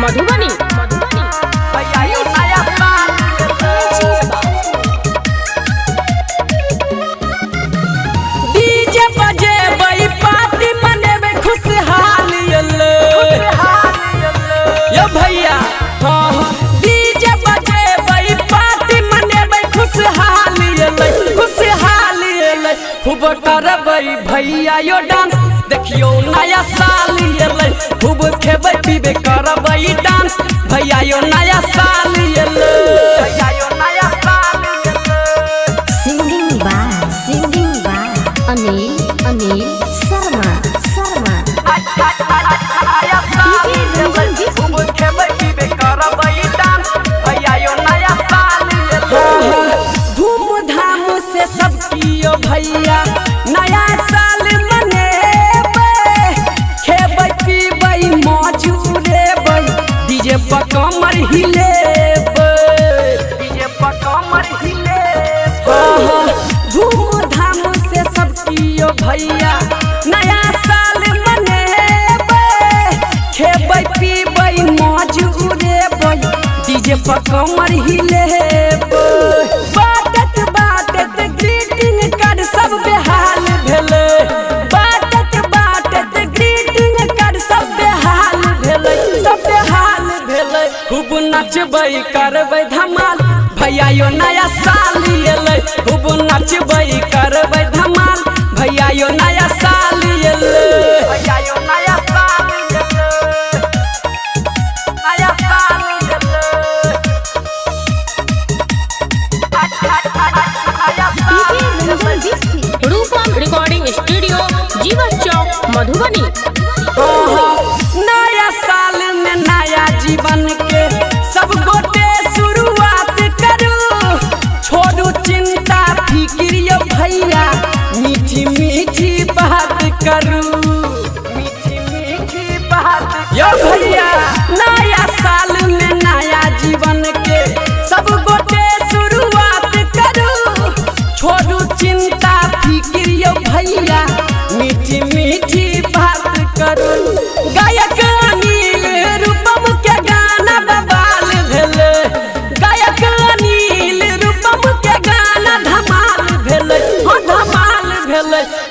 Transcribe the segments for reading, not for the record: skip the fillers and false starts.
Madhubani. DJ बजे बई party मनेबे खुशहाल यो भैया। हाँ डीजे बजे बई पार्टी मनेबे खुशहाल खूब करबई भैया यो डांस देखियो नया साल एलै। खूब खेबै पीबे करबई डांस भैया यो नया साल एलै। Singing by Anil Sharma. खूब खेबै पीबे करबई डांस भैया यो नया साल एलै। धूमधाम से सब कियो भैया नया साल मनेबै। खेबै पीबै मौज उड़ेबै डीजे पर कमर हिलेबै। धूमधाम से सब कियो भैया नया साल मनेबै। खेबै पीबै मौज उड़ेबै डीजे पर कमर हिलेबै। बाटत ग्रीटिंग कार्ड सब बेहाल भेलै। बाटत ग्रीटिंग कार्ड सब बेहाल भेलै। खूब नचबै करबै धमाल भैया यो नया साल एलै। खूब नचबै करबै धमाल भैया यो नया साल एलै। रूपम रिकॉर्डिंग स्टूडियो जीवा चौक मधुबनी। नया साल में नया जीवन के सब गोटे शुरुआत करू। छोड़ू चिंता फिक्र यो भैया मीठी मीठी बात करू। यो भैया नया साल में नया जीवन के सब गोटे शुरुआत करू। छोड़ू चिंता फिक्र यो भैया मीठी मीठी बात करू। गायक अनिल रूपम के गाना बवाल भेलै। गायक अनिल रूपम के गाना धमाल भेलै।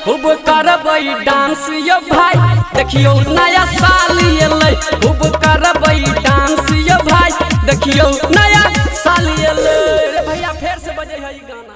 खूब करबै डांस यो भाई देखियो नया साल एलै। खूब करबै डांस यो भाई देखियो नया साल एलै। भैया फेर से बजे है गाना।